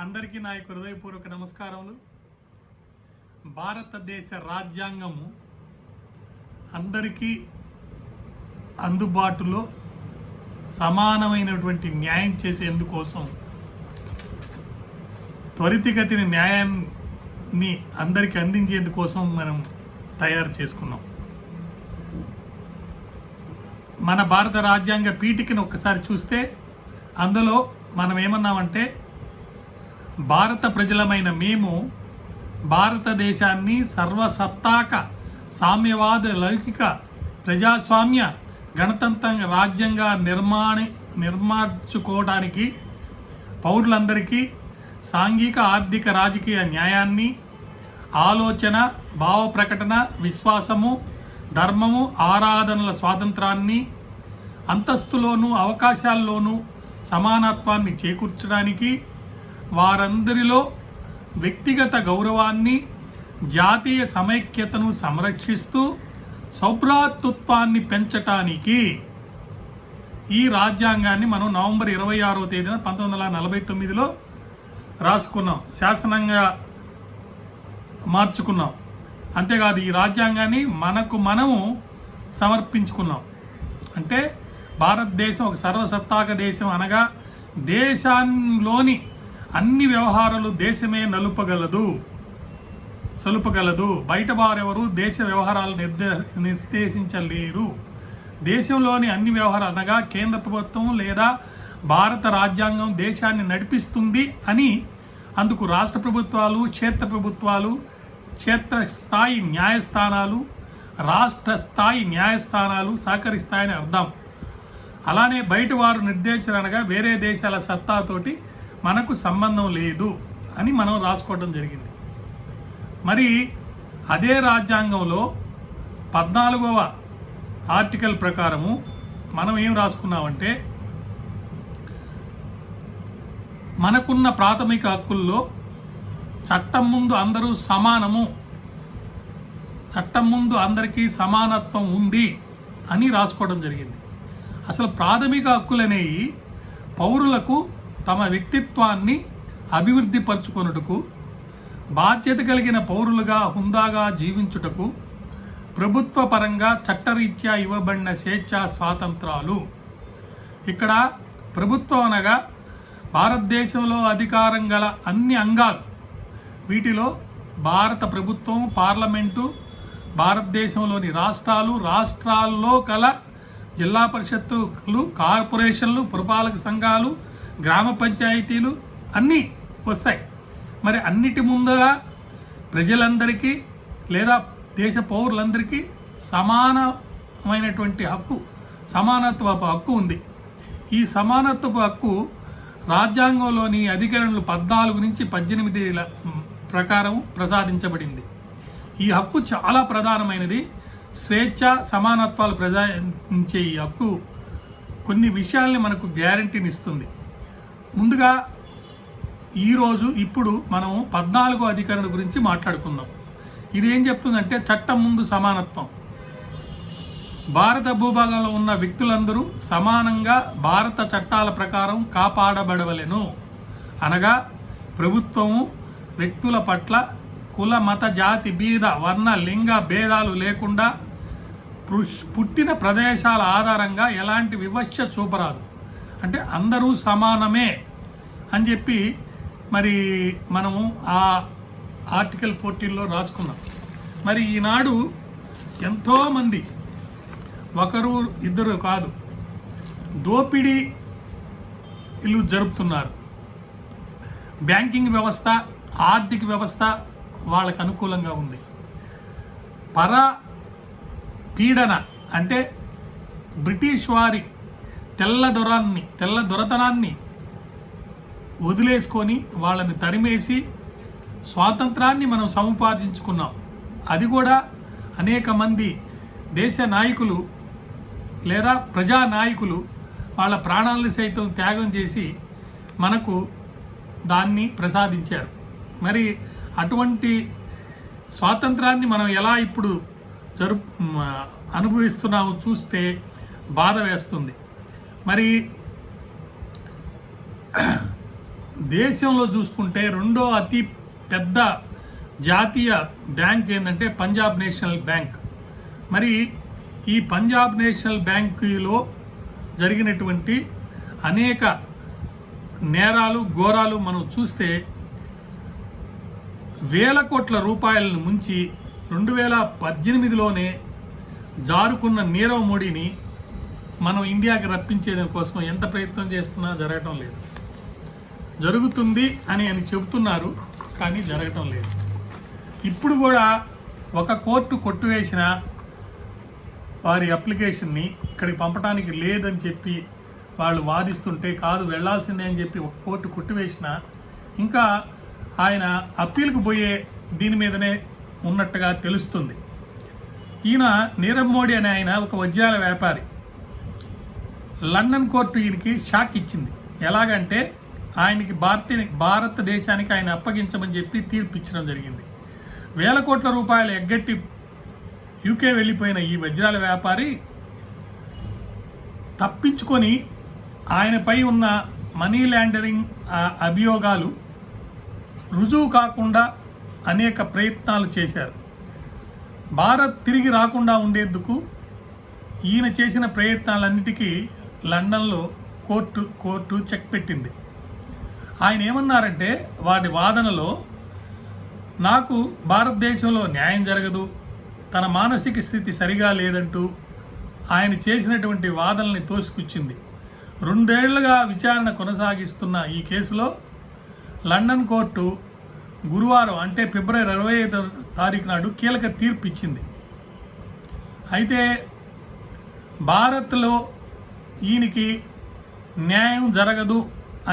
అందరికీ నా యొక్క హృదయపూర్వక నమస్కారములు. భారతదేశ రాజ్యాంగము అందరికీ అందుబాటులో సమానమైనటువంటి న్యాయం చేసేందుకోసం త్వరితగతిన న్యాయాన్ని అందరికీ అందించేందుకోసం మనం తయారు చేసుకున్నాం. మన భారత రాజ్యాంగ పీఠికను ఒక్కసారి చూస్తే అందులో మనం ఏమన్నామంటే, భారత ప్రజలమైన మేము భారతదేశాన్ని సర్వసత్తాక సామ్యవాద లౌకిక ప్రజాస్వామ్య గణతంత్ర రాజ్యంగా నిర్మార్చుకోవడానికి పౌరులందరికీ సాంఘిక ఆర్థిక రాజకీయ న్యాయాన్ని, ఆలోచన భావ ప్రకటన విశ్వాసము ధర్మము ఆరాధనల స్వాతంత్రాన్ని, అంతస్తులోనూ అవకాశాల్లోనూ సమానత్వాన్ని చేకూర్చడానికి, వారందరిలో వ్యక్తిగత గౌరవాన్ని జాతీయ సమైక్యతను సంరక్షిస్తూ సౌభ్రాతృత్వాన్ని పెంచటానికి ఈ రాజ్యాంగాన్ని మనం నవంబర్ 26వ తేదీన 1949లో రాసుకున్నాం, శాసనంగా మార్చుకున్నాం. అంతేకాదు ఈ రాజ్యాంగాన్ని మనము సమర్పించుకున్నాం. అంటే భారతదేశం ఒక సర్వసత్తాక దేశం అనగా దేశంలోని అన్ని వ్యవహారాలు దేశమే సలుపగలదు. బయట వారెవరు దేశ వ్యవహారాలు నిర్దేశించలేరు. దేశంలోని అన్ని వ్యవహారాలు అనగా కేంద్ర ప్రభుత్వం లేదా భారత రాజ్యాంగం దేశాన్ని నడిపిస్తుంది అని అందుకు రాష్ట్ర ప్రభుత్వాలు, క్షేత్ర ప్రభుత్వాలు, క్షేత్రస్థాయి న్యాయస్థానాలు, రాష్ట్ర స్థాయి న్యాయస్థానాలు సహకరిస్తాయని అర్థం. అలానే బయట వారు నిర్దేశనగా వేరే దేశాల సత్తాతోటి మనకు సంబంధం లేదు అని మనం రాసుకోవడం జరిగింది. మరి అదే రాజ్యాంగంలో 14వ ఆర్టికల్ ప్రకారము మనం ఏం రాసుకున్నామంటే, మనకున్న ప్రాథమిక హక్కుల్లో చట్టం ముందు అందరూ సమానము, చట్టం ముందు అందరికీ సమానత్వం ఉంది అని రాసుకోవడం జరిగింది. అసలు ప్రాథమిక హక్కులనేవి పౌరులకు తమ వ్యక్తిత్వాన్ని అభివృద్ధి పరుచుకొనుటకు, బాధ్యత కలిగిన పౌరులుగా హుందాగా జీవించుటకు ప్రభుత్వ పరంగా చట్టరీత్యా ఇవ్వబడిన స్వేచ్ఛా స్వాతంత్రాలు. ఇక్కడ ప్రభుత్వం అనగా భారతదేశంలో అధికారం గల అన్ని అంగాలు. వీటిలో భారత ప్రభుత్వం, పార్లమెంటు, భారతదేశంలోని రాష్ట్రాల్లో కల జిల్లా పరిషత్తులు, కార్పొరేషన్లు, పురపాలక సంఘాలు, గ్రామ పంచాయతీలు అన్నీ వస్తాయి. మరి అన్నిటి ముందర ప్రజలందరికీ లేదా దేశ పౌరులందరికీ సమానమైనటువంటి హక్కు, సమానత్వపు హక్కు ఉంది. ఈ సమానత్వపు హక్కు రాజ్యాంగంలోని అధికరణలు 14 నుంచి 18 ప్రకారం ప్రసాదించబడింది. ఈ హక్కు చాలా ప్రధానమైనది. స్వేచ్ఛ సమానత్వాలు ప్రసాదించే ఈ హక్కు కొన్ని విషయాల్ని మనకు గ్యారంటీని ఇస్తుంది. ముందుగా ఇప్పుడు మనం 14వ అధికరణ గురించి మాట్లాడుకుందాం. ఇది ఏం చెప్తుందంటే, చట్టం ముందు సమానత్వం. భారత భూభాగంలో ఉన్న వ్యక్తులందరూ సమానంగా భారత చట్టాల ప్రకారం కాపాడబడవలెను. అనగా ప్రభుత్వము వ్యక్తుల పట్ల కుల, మత, జాతి, బీద, వర్ణ, లింగ భేదాలు లేకుండా పుట్టిన ప్రదేశాల ఆధారంగా ఎలాంటి వివక్ష చూపరాదు. అంటే అందరూ సమానమే అని చెప్పి మరి మనము ఆ ఆర్టికల్ 14లో రాసుకున్నాం. మరి ఈనాడు ఎంతోమంది, ఒకరు ఇద్దరు కాదు, దోపిడీలు జరుపుతున్నారు. బ్యాంకింగ్ వ్యవస్థ, ఆర్థిక వ్యవస్థ వాళ్ళకు అనుకూలంగా ఉంది. పీడన అంటే బ్రిటిష్ వారి తెల్ల దొరతనాన్ని వదిలేసుకొని వాళ్ళని తరిమేసి స్వాతంత్రాన్ని మనం సముపార్జించుకున్నాం. అది కూడా అనేక మంది దేశ నాయకులు లేదా ప్రజానాయకులు వాళ్ళ ప్రాణాలను సైతం త్యాగం చేసి మనకు దాన్ని ప్రసాదించారు. మరి అటువంటి స్వాతంత్రాన్ని మనం ఎలా ఇప్పుడు అనుభవిస్తున్నాము చూస్తే బాధ వేస్తుంది. మరి దేశంలో చూసుకుంటే రెండో అతి పెద్ద జాతీయ బ్యాంక్ ఏంటంటే పంజాబ్ నేషనల్ బ్యాంక్. మరి ఈ పంజాబ్ నేషనల్ బ్యాంకులో జరిగినటువంటి అనేక నేరాలు ఘోరాలు మనం చూస్తే వేల కోట్ల రూపాయలను ముంచి 2018లోనే జారుకున్న నీరవ్ మోడీని మనం ఇండియాకి రప్పించేది కోసం ఎంత ప్రయత్నం చేస్తున్నా జరగటం లేదు. జరుగుతుంది అని చెబుతున్నారు కానీ జరగటం లేదు. ఇప్పుడు కూడా ఒక కోర్టు కొట్టివేసిన వారి అప్లికేషన్ని ఇక్కడికి పంపడానికి లేదని చెప్పి వాళ్ళు వాదిస్తుంటే కాదు వెళ్ళాల్సిందే అని చెప్పి ఒక కోర్టు కొట్టివేసిన ఇంకా ఆయన అప్పీల్కి పోయే దీని మీదనే ఉన్నట్టుగా తెలుస్తుంది. ఈయన నీరవ్ మోడీ అనే ఆయన ఒక వజ్రాల వ్యాపారి. లండన్ కోర్టు ఈయనకి షాక్ ఇచ్చింది. ఎలాగంటే ఆయనకి భారతదేశానికి ఆయన అప్పగించమని చెప్పి తీర్పు ఇచ్చడం జరిగింది. వేల కోట్ల రూపాయలు ఎగ్గట్టి యూకే వెళ్ళిపోయిన ఈ వజ్రాల వ్యాపారి తప్పించుకొని ఆయనపై ఉన్న మనీ లాండరింగ్ అభియోగాలు రుజువు కాకుండా అనేక ప్రయత్నాలు చేశారు. భారత్ తిరిగి రాకుండా ఉండేందుకు ఈయన చేసిన ప్రయత్నాలన్నిటికీ లండన్లో కోర్టు చెక్ పెట్టింది. ఆయన ఏమన్నారంటే వాటి వాదనలో నాకు భారతదేశంలో న్యాయం జరగదు, తన మానసిక స్థితి సరిగా లేదంటూ ఆయన చేసినటువంటి వాదనల్ని తోసిపుచ్చింది. 2 ఏళ్లుగా విచారణ కొనసాగిస్తున్న ఈ కేసులో లండన్ కోర్టు గురువారం అంటే ఫిబ్రవరి 25వ తారీఖు నాడు కీలక తీర్పు ఇచ్చింది. అయితే భారత్లో ఈయనకి న్యాయం జరగదు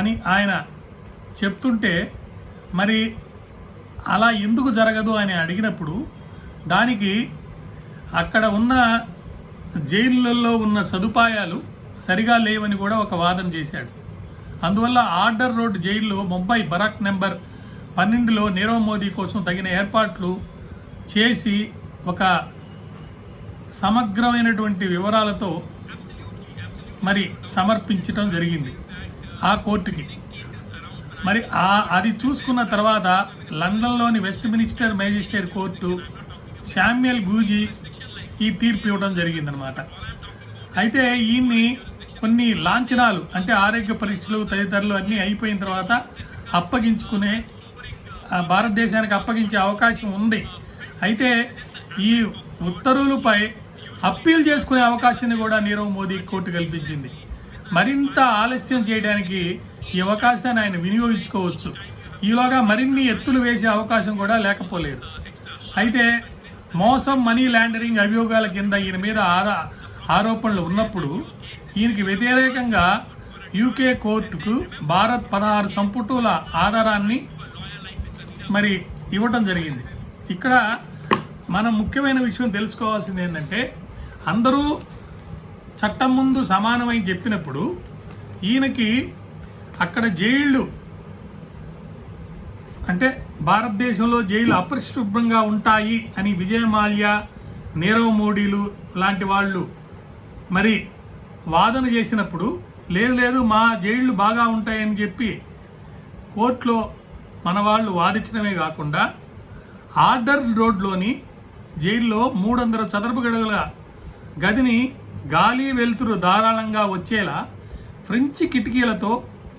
అని ఆయన చెప్తుంటే మరి అలా ఎందుకు జరగదు అని అడిగినప్పుడు దానికి అక్కడ ఉన్న జైళ్ళల్లో ఉన్న సదుపాయాలు సరిగా లేవని కూడా ఒక వాదన చేశాడు. అందువల్ల ఆర్డర్ రోడ్ జైల్లో ముంబై బరాక్ నెంబర్ 12లో నీరవ్ మోదీ కోసం తగిన ఏర్పాట్లు చేసి ఒక సమగ్రమైనటువంటి వివరాలతో మరి సమర్పించడం జరిగింది ఆ కోర్టుకి. మరి అది చూసుకున్న తర్వాత లండన్లోని Westminster magistrate court Samuel Goozee ఈ తీర్పు ఇవ్వడం జరిగిందనమాట. అయితే ఈయన్ని కొన్ని లాంఛనాలు అంటే ఆరోగ్య పరీక్షలు తదితరులు అన్నీ అయిపోయిన తర్వాత అప్పగించుకునే భారతదేశానికి అప్పగించే అవకాశం ఉంది. అయితే ఈ ఉత్తర్వులపై అప్పీల్ చేసుకునే అవకాశాన్ని కూడా నీరవ్ మోదీ కోర్టు కల్పించింది. మరింత ఆలస్యం చేయడానికి ఈ అవకాశాన్ని ఆయన వినియోగించుకోవచ్చు. ఈలోగా మరిన్ని ఎత్తులు వేసే అవకాశం కూడా లేకపోలేదు. అయితే మోసం మనీ లాండరింగ్ అభియోగాల కింద ఈయన మీద ఆరోపణలు ఉన్నప్పుడు ఈయనకి వ్యతిరేకంగా యూకే కోర్టుకు భారత్ 16 సంపుటాల ఆధారాన్ని మరి ఇవ్వటం జరిగింది. ఇక్కడ మనం ముఖ్యమైన విషయం తెలుసుకోవాల్సింది ఏంటంటే అందరూ చట్టం ముందు సమానమని చెప్పినప్పుడు ఈయనకి అక్కడ జైళ్ళు అంటే భారతదేశంలో జైలు అపరిశుభ్రంగా ఉంటాయి అని విజయ్ మాల్యా, నీరవ్ మోడీలు లాంటి వాళ్ళు మరి వాదన చేసినప్పుడు లేదు మా జైళ్ళు బాగా ఉంటాయని చెప్పి కోర్టులో మన వాళ్ళు వాదించడమే కాకుండా ఆర్డర్ రోడ్లోని జైల్లో 300 చదరపు గడుగుల గదిని గాలి వెలుతురు ధారాళంగా వచ్చేలా ఫ్రెంచ్ కిటికీలతో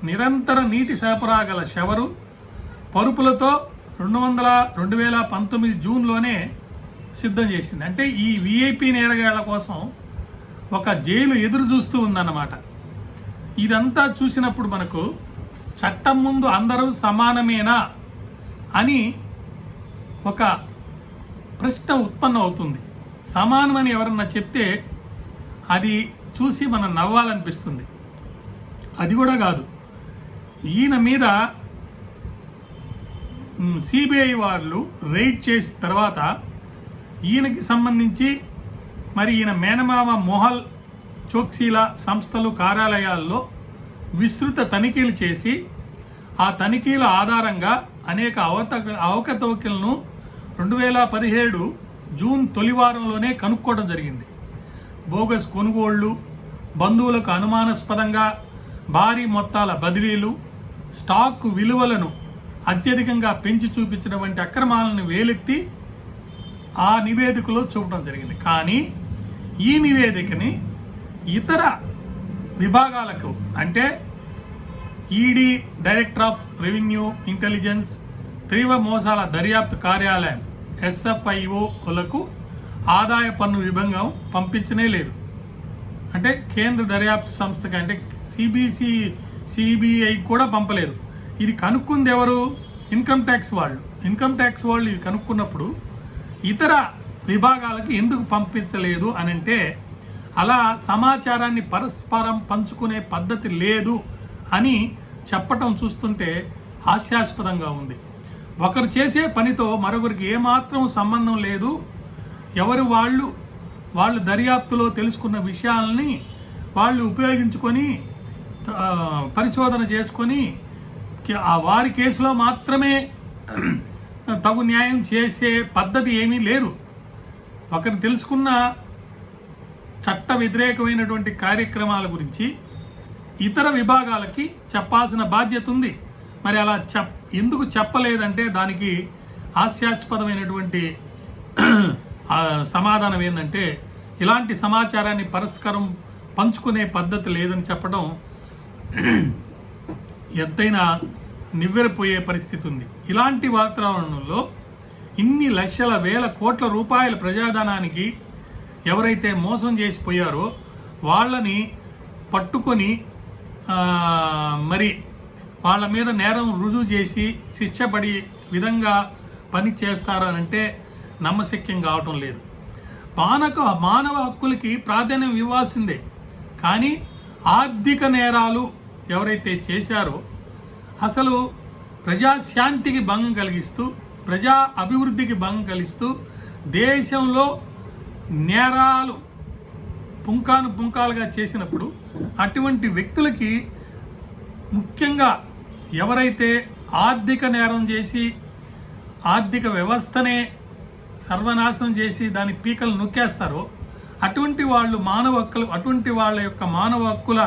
నిరంతర నీటి సరఫరా గల షవరు పరుపులతో 2019 జూన్లోనే సిద్ధం చేసింది. అంటే ఈ విఐపి నేరగాళ్ల కోసం ఒక జైలు ఎదురు చూస్తూ ఉందన్నమాట. ఇదంతా చూసినప్పుడు మనకు చట్టం ముందు అందరూ సమానమేనా అని ఒక ప్రశ్న ఉత్పన్నం అవుతుంది. సమానమని ఎవరన్నా చెప్తే అది చూసి మనం నవ్వాలనిపిస్తుంది. అది కూడా కాదు, ఈయన మీద సిబిఐ వాళ్ళు రైడ్ చేసిన తర్వాత ఈయనకి సంబంధించి మరి ఈయన మేనమామ మొహల్ చోక్సీల సంస్థలు కార్యాలయాల్లో విస్తృత తనిఖీలు చేసి ఆ తనిఖీల ఆధారంగా అనేక అవకతవకలను 2017 జూన్ తొలి వారంలోనే కనుక్కోవడం జరిగింది. బోగస్ కొనుగోళ్లు, బంధువులకు అనుమానాస్పదంగా భారీ మొత్తాల బదిలీలు, స్టాక్ విలువలను అత్యధికంగా పెంచి చూపించడం వంటి అక్రమాలను వేలెత్తి ఆ నివేదికలో చూపడం జరిగింది. కానీ ఈ నివేదికని ఇతర విభాగాలకు అంటే ED, director of revenue intelligence, తీవ్ర మోసాల దర్యాప్తు కార్యాలయం SFIOలకు ఆదాయ పన్ను విభాగం పంపించనే లేదు. అంటే కేంద్ర దర్యాప్తు సంస్థకి అంటే CBI కూడా పంపలేదు. ఇది కనుక్కుంది ఎవరు? ఇన్కమ్ ట్యాక్స్ వాళ్ళు. ఇన్కమ్ ట్యాక్స్ వాళ్ళు ఇది కనుక్కున్నప్పుడు ఇతర విభాగాలకి ఎందుకు పంపించలేదు అని అంటే అలా సమాచారాన్ని పరస్పరం పంచుకునే పద్ధతి లేదు అని చెప్పటం చూస్తుంటే హాస్యాస్పదంగా ఉంది. ఒకరు చేసే పనితో మరొకరికి ఏమాత్రం సంబంధం లేదు. ఎవరు వాళ్ళు దర్యాప్తులో తెలుసుకున్న విషయాలని వాళ్ళు ఉపయోగించుకొని పరిశోధన చేసుకొని వారి కేసులో మాత్రమే తగు న్యాయం చేసే పద్ధతి ఏమీ లేదు. ఒకరు తెలుసుకున్న చట్ట వ్యతిరేకమైనటువంటి కార్యక్రమాల గురించి ఇతర విభాగాలకి చెప్పాల్సిన బాధ్యత ఉంది. మరి అలా ఎందుకు చెప్పలేదంటే దానికి హాస్యాస్పదమైనటువంటి సమాధానం ఏంటంటే ఇలాంటి సమాచారాన్ని పరస్పరం పంచుకునే పద్ధతి లేదని చెప్పడం ఎంతైనా నివ్వెరపోయే పరిస్థితి ఉంది. ఇలాంటి వాతావరణంలో ఇన్ని లక్షల వేల కోట్ల రూపాయల ప్రజాధనానికి ఎవరైతే మోసం చేసిపోయారో వాళ్ళని పట్టుకొని మరి వాళ్ళ మీద నేరం రుజువు చేసి శిక్ష పడి విధంగా పని చేస్తారనంటే నమ్మశక్యం కావటం లేదు. మానవ హక్కులకి ప్రాధాన్యం ఇవ్వాల్సిందే. కానీ ఆర్థిక నేరాలు ఎవరైతే చేశారో అసలు ప్రజాశాంతికి భంగం కలిగిస్తూ ప్రజా అభివృద్ధికి భంగం కలిగిస్తూ దేశంలో నేరాలు పుంకాలుగా చేసినప్పుడు అటువంటి వ్యక్తులకి ముఖ్యంగా ఎవరైతే ఆర్థిక నేరం చేసి ఆర్థిక వ్యవస్థనే సర్వనాశనం చేసి దాని పీకలు నొక్కేస్తారో అటువంటి వాళ్ళు అటువంటి వాళ్ళ యొక్క మానవ హక్కుల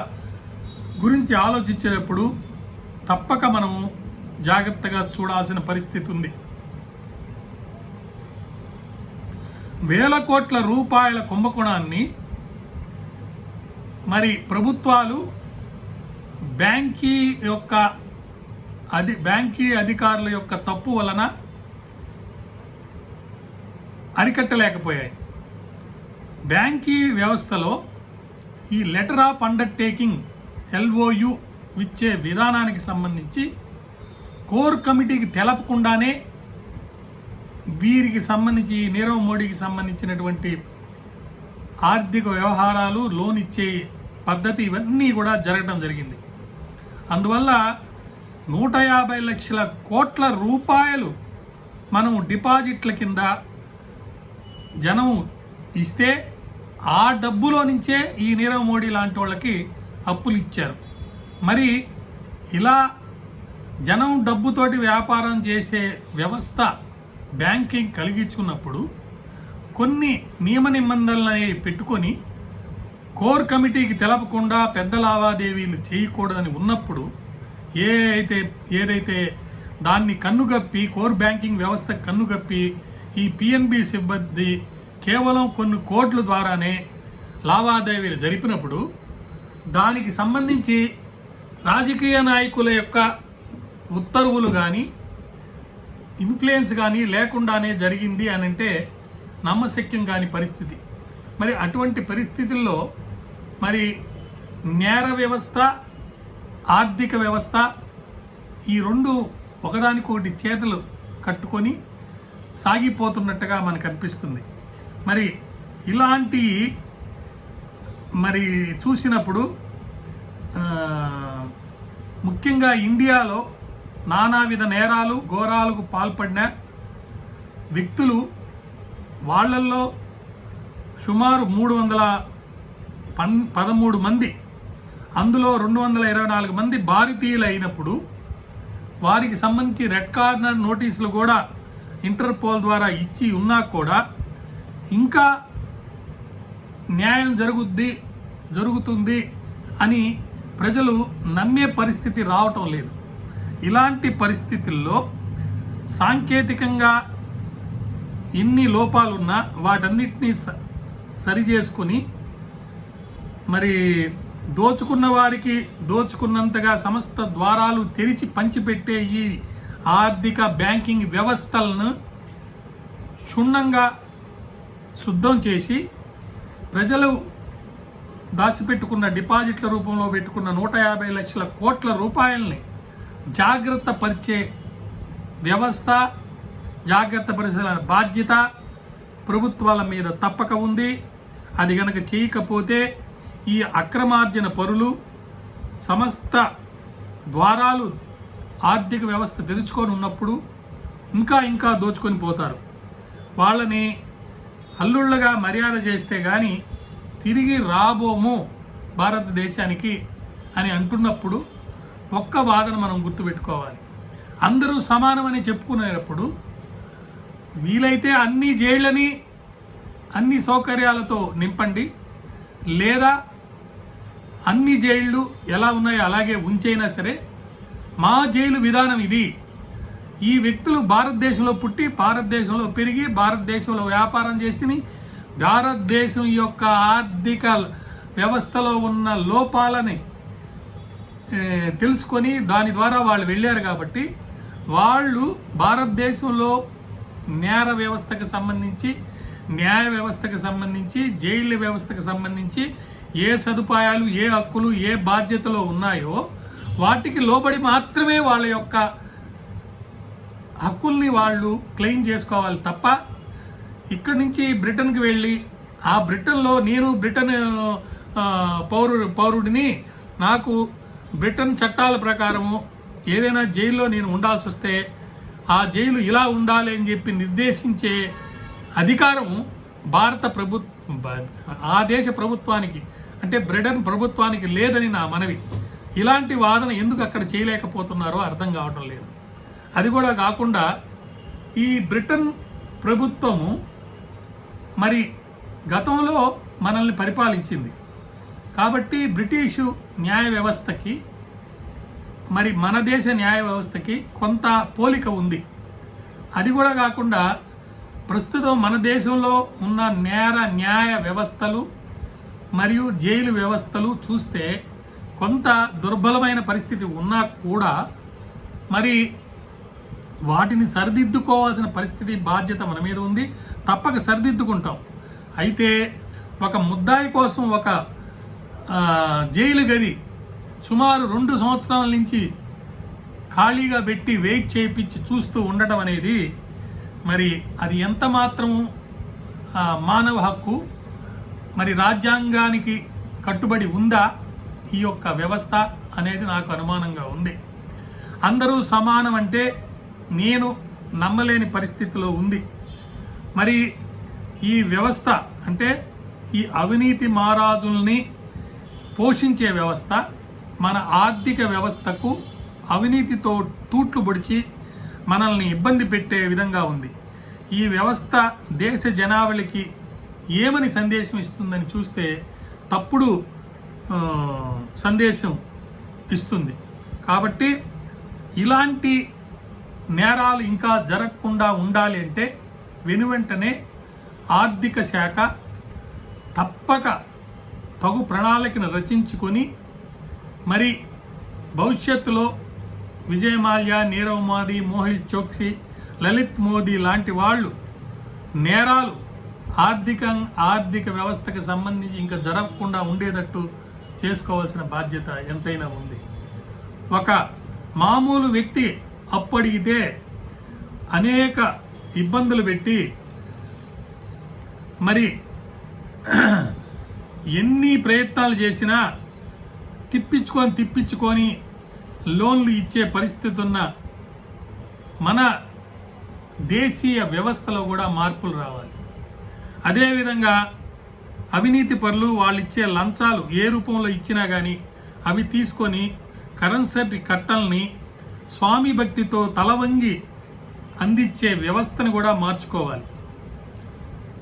గురించి ఆలోచించేటప్పుడు తప్పక మనము జాగ్రత్తగా చూడాల్సిన పరిస్థితి ఉంది. వేల కోట్ల రూపాయల కుంభకోణాన్ని మరి ప్రభుత్వాలు బ్యాంకీ అధికారుల యొక్క తప్పు వలన అరికట్టలేకపోయాయి. బ్యాంకీ వ్యవస్థలో ఈ లెటర్ ఆఫ్ అండర్టేకింగ్ LOU ఇచ్చే విధానానికి సంబంధించి కోర్ కమిటీకి తెలపకుండానే వీరికి సంబంధించి నీరవ్ మోడీకి సంబంధించినటువంటి ఆర్థిక వ్యవహారాలు లోన్ ఇచ్చే పద్ధతి ఇవన్నీ కూడా జరగడం జరిగింది. అందువల్ల 150 లక్షల కోట్ల రూపాయలు మనం డిపాజిట్ల కింద జనం ఇస్తే ఆ డబ్బులో నుంచే ఈ నీరవ్ మోడీ లాంటి వాళ్ళకి అప్పులు ఇచ్చారు. మరి ఇలా జనం డబ్బుతోటి వ్యాపారం చేసే వ్యవస్థ బ్యాంకింగ్ కలిగించుకున్నప్పుడు కొన్ని నియమ నిబంధనలు పెట్టుకొని కోర్ కమిటీకి తెలపకుండా పెద్ద లావాదేవీలు చేయకూడదని ఉన్నప్పుడు ఏదైతే దాన్ని కన్నుగప్పి కోర్ బ్యాంకింగ్ వ్యవస్థ కన్నుగప్పి ఈ PNB సిబ్బంది కేవలం కొన్ని కోట్ల ద్వారానే లావాదేవీలు జరిపినప్పుడు దానికి సంబంధించి రాజకీయ నాయకుల యొక్క ఉత్తర్వులు కానీ ఇన్ఫ్లుయెన్స్ కానీ లేకుండానే జరిగింది అని అంటే నమ్మశక్యం కాని పరిస్థితి. మరి అటువంటి పరిస్థితుల్లో మరి నేర వ్యవస్థ ఆర్థిక వ్యవస్థ ఈ రెండు ఒకదానికొకటి చేతులు కట్టుకొని సాగిపోతున్నట్టుగా మనకు అనిపిస్తుంది. మరి ఇలాంటి చూసినప్పుడు ముఖ్యంగా ఇండియాలో నానావిధ నేరాలు ఘోరాలకు పాల్పడిన వ్యక్తులు వాళ్ళల్లో సుమారు 313 మంది, అందులో 224 మంది భారతీయులు అయినప్పుడు వారికి సంబంధించి రెడ్ కార్నర్ నోటీసులు కూడా ఇంటర్పోల్ ద్వారా ఇచ్చి ఉన్నా కూడా ఇంకా న్యాయం జరుగుతుంది అని ప్రజలు నమ్మే పరిస్థితి రావటం లేదు. ఇలాంటి పరిస్థితుల్లో సాంకేతికంగా ఎన్ని లోపాలున్నా వాటన్నిటినీ సరిచేసుకుని మరి దోచుకున్న వారికి దోచుకున్నంతగా సమస్త ద్వారాలు తెరిచి పంచిపెట్టే ఈ ఆర్థిక బ్యాంకింగ్ వ్యవస్థలను క్షుణ్ణంగా శుద్ధం చేసి ప్రజలు దాచిపెట్టుకున్న డిపాజిట్ల రూపంలో పెట్టుకున్న 150 లక్షల కోట్ల రూపాయలని జాగ్రత్త పరిచే వ్యవస్థ, జాగ్రత్త పరిచే బాధ్యత ప్రభుత్వాల మీద తప్పక ఉంది. అది గనక చేయకపోతే ఈ అక్రమార్జన పరులు సమస్త ద్వారాలు ఆర్థిక వ్యవస్థ తెరుచుకొని ఉన్నప్పుడు ఇంకా దోచుకొని పోతారు. వాళ్ళని అల్లుళ్ళగా మర్యాద చేస్తే కానీ తిరిగి రాబోము భారతదేశానికి అని అంటున్నప్పుడు ఒక్క వాదన మనం గుర్తుపెట్టుకోవాలి. అందరూ సమానమని చెప్పుకునేటప్పుడు వీలైతే అన్ని జైళ్ళని అన్ని సౌకర్యాలతో నింపండి, లేదా అన్ని జైళ్ళు ఎలా ఉన్నాయో అలాగే ఉంచైనా సరే మా జైలు విధానం ఇది. ఈ వ్యక్తులు భారతదేశంలో పుట్టి భారతదేశంలో పెరిగి భారతదేశంలో వ్యాపారం చేసి భారతదేశం యొక్క ఆర్థిక వ్యవస్థలో ఉన్న లోపాలని తెలుసుకొని దాని ద్వారా వాళ్ళు వెళ్ళారు కాబట్టి వాళ్ళు భారతదేశంలో నేర వ్యవస్థకు సంబంధించి, న్యాయ వ్యవస్థకు సంబంధించి, జైళ్ళ వ్యవస్థకు సంబంధించి ఏ సదుపాయాలు, ఏ హక్కులు, ఏ బాధ్యతలు ఉన్నాయో వాటికి లోబడి మాత్రమే వాళ్ళ యొక్క హక్కుల్ని వాళ్ళు క్లెయిమ్ చేసుకోవాలి తప్ప ఇక్కడి నుంచి బ్రిటన్కి వెళ్ళి ఆ బ్రిటన్లో నేను బ్రిటన్ పౌరుడిని, నాకు బ్రిటన్ చట్టాల ప్రకారము ఏదైనా జైల్లో నేను ఉండాల్సి వస్తే ఆ జైలు ఇలా ఉండాలి అని చెప్పి నిర్దేశించే అధికారం ఆ దేశ ప్రభుత్వానికి అంటే బ్రిటన్ ప్రభుత్వానికి లేదని నా మనవి. ఇలాంటి వాదన ఎందుకు అక్కడ చేయలేకపోతున్నారో అర్థం కావటం లేదు. అది కూడా కాకుండా ఈ బ్రిటన్ ప్రభుత్వము మరి గతంలో మనల్ని పరిపాలించింది కాబట్టి బ్రిటిషు న్యాయ వ్యవస్థకి మరి మన దేశ న్యాయ వ్యవస్థకి కొంత పోలిక ఉంది. అది కూడా కాకుండా ప్రస్తుతం మన దేశంలో ఉన్న న్యాయ వ్యవస్థలు మరియు జైలు వ్యవస్థలు చూస్తే కొంత దుర్బలమైన పరిస్థితి ఉన్నా కూడా మరి వాటిని సరిదిద్దుకోవాల్సిన పరిస్థితి, బాధ్యత మన మీద ఉంది. తప్పక సరిదిద్దుకుంటాం. అయితే ఒక ముద్దాయి కోసం ఒక జైలు గది సుమారు 2 సంవత్సరాల నుంచి ఖాళీగా పెట్టి వెయిట్ చేయించి చూస్తూ ఉండటం అనేది మరి అది ఎంత మాత్రము మానవ హక్కు, మరి రాజ్యాంగానికి కట్టుబడి ఉందా ఈ యొక్క వ్యవస్థ అనేది నాకు అనుమానంగా ఉంది. అందరూ సమానం అంటే నేను నమ్మలేని పరిస్థితిలో ఉంది. మరి ఈ వ్యవస్థ అంటే ఈ అవినీతి మహారాజుల్ని పోషించే వ్యవస్థ మన ఆర్థిక వ్యవస్థకు అవినీతితో తూట్లు పొడిచి మనల్ని ఇబ్బంది పెట్టే విధంగా ఉంది. ఈ వ్యవస్థ దేశ జనాభాకి ఏమని సందేశం ఇస్తుందని చూస్తే తప్పుడు సందేశం ఇస్తుంది. కాబట్టి ఇలాంటి నేరాలు ఇంకా జరగకుండా ఉండాలి అంటే వెనువెంటనే ఆర్థిక శాఖ తప్పక తగు ప్రణాళికను రచించుకొని మరి భవిష్యత్తులో విజయ్ మాల్యా, నీరవ్ మోదీ, మోహిల్ చోక్సీ, లలిత్ మోదీ లాంటి వాళ్ళు నేరాలు ఆర్థిక వ్యవస్థకు సంబంధించి ఇంకా జరగకుండా ఉండేటట్టు చేసుకోవాల్సిన బాధ్యత ఎంతైనా ఉంది. ఒక మామూలు వ్యక్తి అప్పడిగితే అనేక ఇబ్బందులు పెట్టి మరి ఎన్ని ప్రయత్నాలు చేసినా తిప్పించుకొని లోన్లు ఇచ్చే పరిస్థితి ఉన్న మన దేశీయ వ్యవస్థలో కూడా మార్పులు రావాలి. అదేవిధంగా అవినీతి పరులు వాళ్ళు ఇచ్చే లంచాలు ఏ రూపంలో ఇచ్చినా కానీ అవి తీసుకొని కరెన్సీ కట్టల్ని స్వామి భక్తితో తలవంగి అందించే వ్యవస్థను కూడా మార్చుకోవాలి.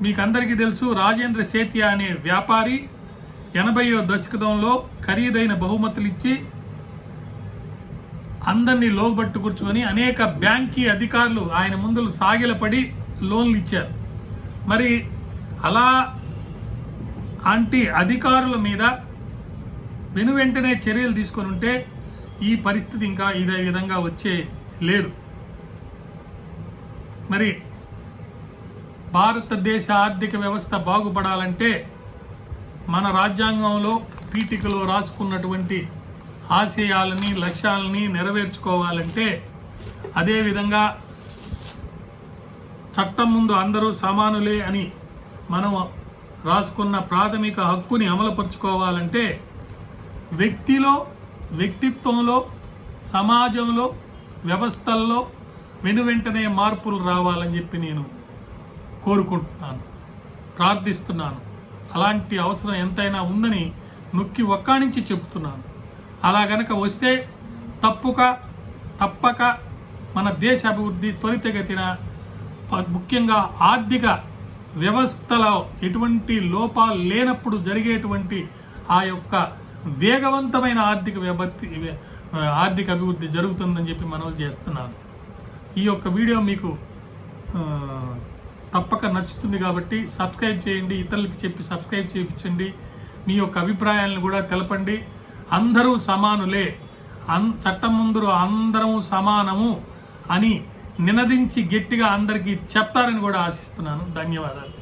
మీకు అందరికీ తెలుసు, రాజేంద్ర సేతియా అనే వ్యాపారి 80వ దశకంలో ఖరీదైన బహుమతులు ఇచ్చి అందరినీ లోబట్టు కూర్చుకొని అనేక బ్యాంకీ అధికారులు ఆయన ముందు సాగిలపడి లోన్లు ఇచ్చారు. మరి అలా అంటి అధికారుల మీద వెంటనే చర్యలు తీసుకొని ఉంటే ఈ పరిస్థితి ఇంకా ఇదే విధంగా వచ్చే లేదు. మరి భారతదేశ ఆర్థిక వ్యవస్థ బాగుపడాలంటే మన రాజ్యాంగంలో పీఠికలో రాసుకున్నటువంటి ఆశయాలని లక్ష్యాలని నెరవేర్చుకోవాలంటే, అదేవిధంగా చట్టం ముందు అందరూ సమానులే అని మనం రాసుకున్న ప్రాథమిక హక్కుని అమలుపరుచుకోవాలంటే వ్యక్తిత్వంలో, సమాజంలో, వ్యవస్థల్లో వెంటనే మార్పులు రావాలని చెప్పి నేను కోరుకుంటున్నాను, ప్రార్థిస్తున్నాను. అలాంటి అవసరం ఎంతైనా ఉందని నొక్కి ఒక్కానించి చెబుతున్నాను. అలా గనక వస్తే తప్పక మన దేశ అభివృద్ధి త్వరితగతిన, ముఖ్యంగా ఆర్థిక వ్యవస్థలో ఎటువంటి లోపాలు లేనప్పుడు జరిగేటువంటి ఆ యొక్క వేగవంతమైన ఆర్థిక అభివృద్ధి జరుగుతుందని చెప్పి మనవి చేస్తున్నాను. ఈ యొక్క వీడియో మీకు తప్పక నచ్చుతుంది కాబట్టి సబ్స్క్రైబ్ చేయండి, ఇతరులకి చెప్పి సబ్స్క్రైబ్ చేయించండి. మీ యొక్క అభిప్రాయాలను కూడా తెలపండి. అందరూ సమానులే, చట్టం ముందు అందరము సమానము అని నినదించి గట్టిగా అందరికీ చెప్తారని కూడా ఆశిస్తున్నాను. ధన్యవాదాలు.